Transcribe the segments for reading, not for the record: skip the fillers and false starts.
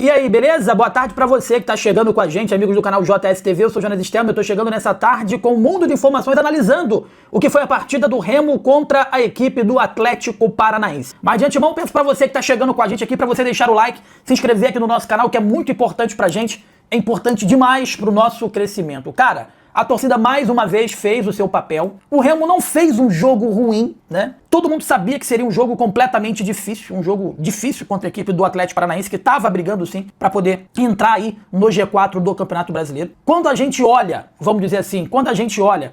E aí, beleza? Boa tarde pra você que tá chegando com a gente, amigos do canal JSTV. Eu sou o Jonas Stelman, eu tô chegando nessa tarde com um mundo de informações analisando o que foi a partida do Remo contra a equipe do Atlético Paranaense. Mas de antemão, peço pra você que tá chegando com a gente aqui, pra você deixar o like, se inscrever aqui no nosso canal, que é muito importante pra gente, é importante demais pro nosso crescimento. Cara, a torcida mais uma vez fez o seu papel. O Remo não fez um jogo ruim, né? Todo mundo sabia que seria um jogo completamente difícil, um jogo difícil contra a equipe do Atlético Paranaense, que estava brigando sim para poder entrar aí no G4 do Campeonato Brasileiro. Quando a gente olha, vamos dizer assim, quando a gente olha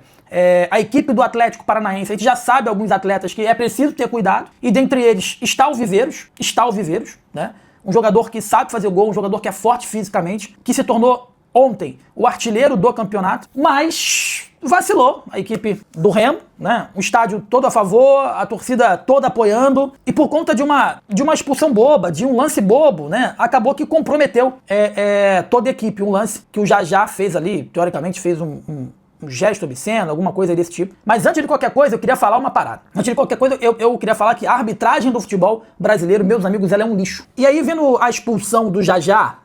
a equipe do Atlético Paranaense, a gente já sabe alguns atletas que é preciso ter cuidado, e dentre eles está o Viveiros, né? Um jogador que sabe fazer gol, um jogador que é forte fisicamente, que se tornou ontem o artilheiro do campeonato, mas vacilou a equipe do Remo, né? Um estádio todo a favor, a torcida toda apoiando, e por conta de uma expulsão boba, de um lance bobo, né? Acabou que comprometeu toda a equipe. Um lance que o Jajá fez ali, teoricamente fez um gesto obsceno, alguma coisa desse tipo. Mas antes de qualquer coisa, eu queria falar uma parada. Antes de qualquer coisa, eu queria falar que a arbitragem do futebol brasileiro, meus amigos, ela é um lixo. E aí, vendo a expulsão do Jajá,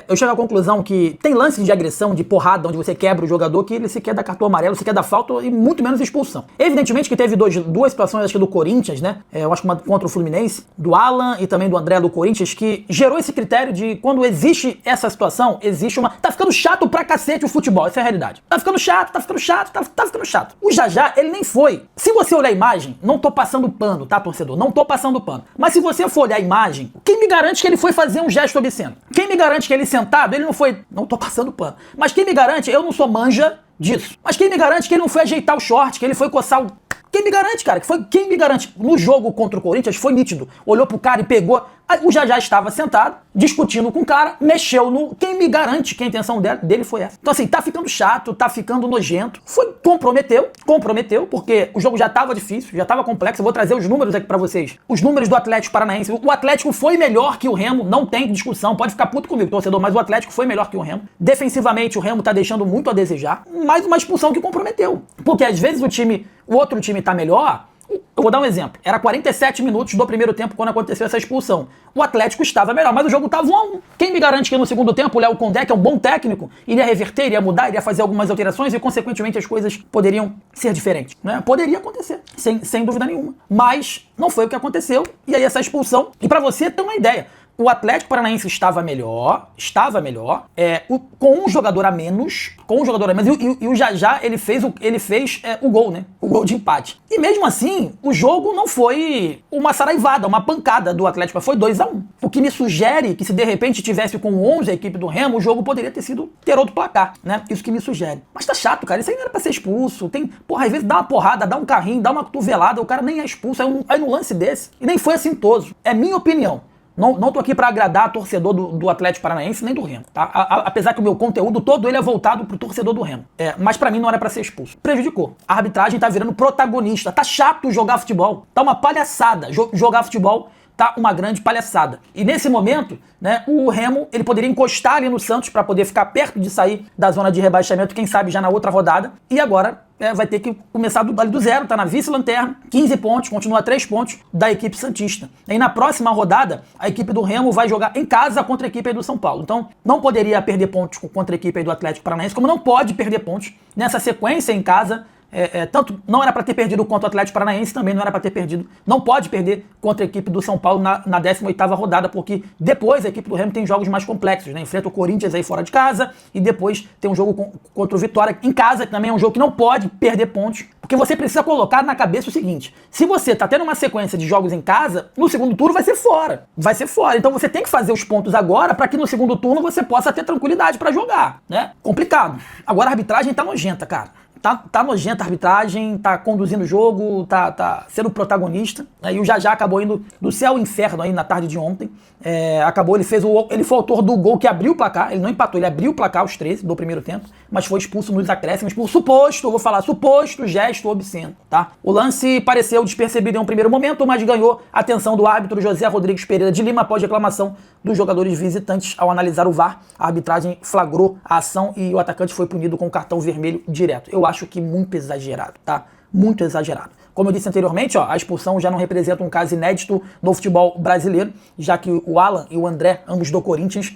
eu chego à conclusão que tem lances de agressão, de porrada, onde você quebra o jogador, que ele sequer dá cartão amarelo, sequer dá falta e muito menos expulsão. Evidentemente que teve duas situações, acho que do Corinthians, né? Eu acho que uma contra o Fluminense, do Alan e também do André do Corinthians, que gerou esse critério de quando existe essa situação, existe uma... Tá ficando chato pra cacete o futebol, essa é a realidade. Tá ficando chato. O Jajá, ele nem foi. Se você olhar a imagem, não tô passando pano, tá, torcedor? Não tô passando pano. Mas se você for olhar a imagem, quem me garante que ele foi fazer um gesto obsceno? Quem me garante que ele sentado, ele não foi... Não tô passando pano. Mas quem me garante, eu não sou manja disso. Mas quem me garante que ele não foi ajeitar o short, que ele foi coçar o... Quem me garante, cara? Quem me garante? No jogo contra o Corinthians foi nítido. Olhou pro cara e pegou... O Jajá estava sentado, discutindo com o cara, mexeu no... Quem me garante que a intenção dele foi essa? Então assim, tá ficando chato, tá ficando nojento. Comprometeu, porque o jogo já tava difícil, já tava complexo. Eu vou trazer os números aqui pra vocês. Os números do Atlético Paranaense. O Atlético foi melhor que o Remo, não tem discussão. Pode ficar puto comigo, torcedor, mas o Atlético foi melhor que o Remo. Defensivamente, o Remo tá deixando muito a desejar. Mais uma expulsão que comprometeu. Porque às vezes o outro time tá melhor... Eu vou dar um exemplo. Era 47 minutos do primeiro tempo quando aconteceu essa expulsão. O Atlético estava melhor, mas o jogo estava 1-1. Quem me garante que no segundo tempo o Léo Condé, que é um bom técnico, iria reverter, iria mudar, iria fazer algumas alterações e, consequentemente, as coisas poderiam ser diferentes, né? Poderia acontecer, sem dúvida nenhuma. Mas não foi o que aconteceu. E aí essa expulsão... E para você ter uma ideia... O Atlético Paranaense estava melhor, com um jogador a menos, e o Jajá, ele fez o gol, né? O gol de empate. E mesmo assim, o jogo não foi uma saraivada, uma pancada do Atlético, foi 2-1. O que me sugere que se de repente tivesse com 11 a equipe do Remo, o jogo poderia ter outro placar, né? Isso que me sugere. Mas tá chato, cara, isso aí não era pra ser expulso. Às vezes dá uma porrada, dá um carrinho, dá uma cotovelada, o cara nem é expulso, aí no lance desse. E nem foi assintoso. É minha opinião. Não tô aqui pra agradar torcedor do Atlético Paranaense nem do Remo, tá? Apesar que o meu conteúdo todo ele é voltado pro torcedor do Remo. Mas pra mim não era pra ser expulso. Prejudicou. A arbitragem tá virando protagonista. Tá chato jogar futebol. Tá uma palhaçada. Jogar futebol tá uma grande palhaçada. E nesse momento, né, o Remo, ele poderia encostar ali no Santos pra poder ficar perto de sair da zona de rebaixamento, quem sabe já na outra rodada. E agora... vai ter que começar do zero, tá na vice-lanterna, 15 pontos, continua 3 pontos da equipe santista. E na próxima rodada, a equipe do Remo vai jogar em casa contra a equipe do São Paulo. Então, não poderia perder pontos contra a equipe do Atlético Paranaense, como não pode perder pontos nessa sequência em casa. Tanto não era para ter perdido contra o Atlético Paranaense, também não era para ter perdido, não pode perder contra a equipe do São Paulo na 18ª rodada, porque depois a equipe do Remo tem jogos mais complexos, né? Enfrenta o Corinthians aí fora de casa e depois tem um jogo contra o Vitória em casa, que também é um jogo que não pode perder pontos, porque você precisa colocar na cabeça o seguinte: se você tá tendo uma sequência de jogos em casa, no segundo turno vai ser fora. Então você tem que fazer os pontos agora para que no segundo turno você possa ter tranquilidade para jogar, né? Complicado. Agora a arbitragem tá nojenta, cara. Tá nojenta a arbitragem, tá conduzindo o jogo, tá sendo protagonista. E o Jajá acabou indo do céu ao inferno aí na tarde de ontem. Ele foi o autor do gol que abriu o placar, ele não empatou, ele abriu o placar aos 13 do primeiro tempo, mas foi expulso nos acréscimos por suposto gesto obsceno, tá? O lance pareceu despercebido em um primeiro momento, mas ganhou a atenção do árbitro José Rodrigues Pereira de Lima após reclamação dos jogadores visitantes ao analisar o VAR. A arbitragem flagrou a ação e o atacante foi punido com cartão vermelho direto. Eu acho que muito exagerado, tá? Muito exagerado. Como eu disse anteriormente, ó, a expulsão já não representa um caso inédito no futebol brasileiro, já que o Alan e o André, ambos do Corinthians,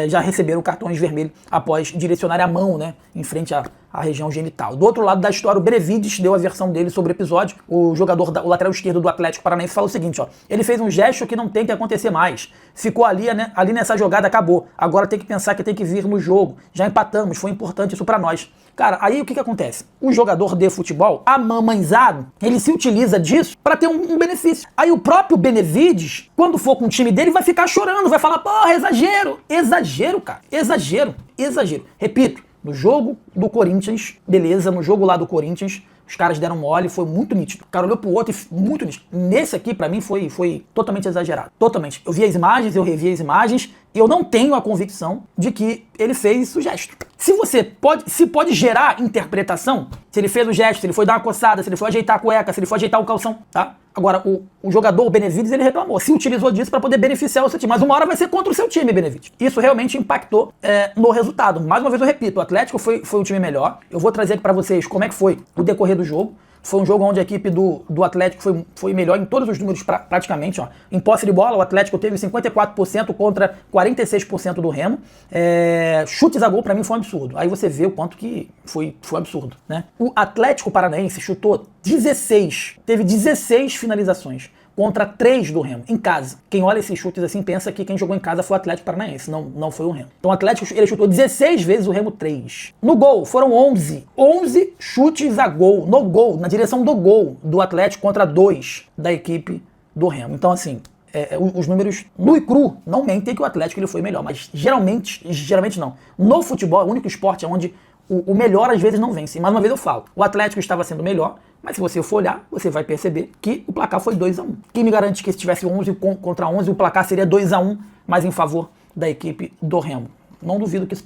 já receberam cartões vermelhos após direcionar a mão, né, em frente à região genital. Do outro lado da história, o Benevides deu a versão dele sobre o episódio. O jogador, o lateral esquerdo do Atlético Paranaense, fala o seguinte, ó: ele fez um gesto que não tem que acontecer mais. Ficou ali, né, ali nessa jogada, acabou. Agora tem que pensar que tem que vir no jogo. Já empatamos, foi importante isso pra nós. Cara, aí o que acontece? O jogador de futebol, amamãezado, ele se utiliza disso pra ter um benefício. Aí o próprio Benevides, quando for com o time dele, vai ficar chorando, vai falar, porra, exagero. Exagero, cara. Exagero. Exagero. Repito, no jogo do Corinthians, beleza, no jogo lá do Corinthians, os caras deram mole, foi muito nítido. O cara olhou pro outro e muito nítido. Nesse aqui, pra mim, foi totalmente exagerado. Totalmente. Eu vi as imagens, eu revi as imagens, e eu não tenho a convicção de que ele fez o gesto. Se pode gerar interpretação, se ele fez o gesto, se ele foi dar uma coçada, se ele foi ajeitar a cueca, se ele foi ajeitar o calção, tá? Agora, o jogador, o Benevides, ele reclamou, se utilizou disso para poder beneficiar o seu time. Mas uma hora vai ser contra o seu time, Benevides. Isso realmente impactou no resultado. Mais uma vez eu repito, o Atlético foi o time melhor. Eu vou trazer aqui para vocês como é que foi o decorrer do jogo. Foi um jogo onde a equipe do Atlético foi melhor em todos os números praticamente. Ó. Em posse de bola, o Atlético teve 54% contra 46% do Remo. Chutes a gol, pra mim, foi um absurdo. Aí você vê o quanto que foi um absurdo, né? O Atlético Paranaense chutou 16, teve 16 finalizações contra 3 do Remo, em casa. Quem olha esses chutes assim pensa que quem jogou em casa foi o Atlético Paranaense, não foi o Remo. Então o Atlético, ele chutou 16 vezes, o Remo 3. No gol, foram 11 chutes a gol, no gol, na direção do gol do Atlético contra 2 da equipe do Remo. Então assim, os números nu e cru não mentem que o Atlético ele foi melhor, mas geralmente não. No futebol, é o único esporte onde o melhor às vezes não vence. E mais uma vez eu falo, o Atlético estava sendo melhor, mas se você for olhar, você vai perceber que o placar foi 2-1. Quem me garante que se tivesse 11 contra 11, o placar seria 2-1, mas em favor da equipe do Remo? Não duvido que isso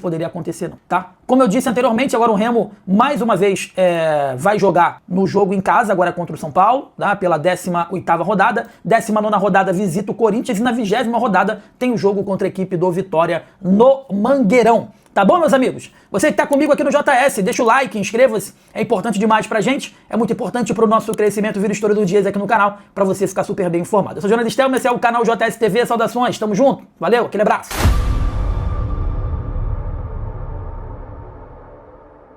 poderia acontecer, não, tá? Como eu disse anteriormente, agora o Remo, mais uma vez, vai jogar no jogo em casa, agora contra o São Paulo, tá? Pela 18ª rodada. 19ª rodada visita o Corinthians e na 20ª rodada tem o jogo contra a equipe do Vitória no Mangueirão. Tá bom, meus amigos? Você que tá comigo aqui no JS, deixa o like, inscreva-se. É importante demais pra gente, é muito importante pro nosso crescimento vir História do Dias aqui no canal, pra você ficar super bem informado. Eu sou o Jonas Stelman, esse é o canal JS TV, saudações, tamo junto, valeu, aquele abraço.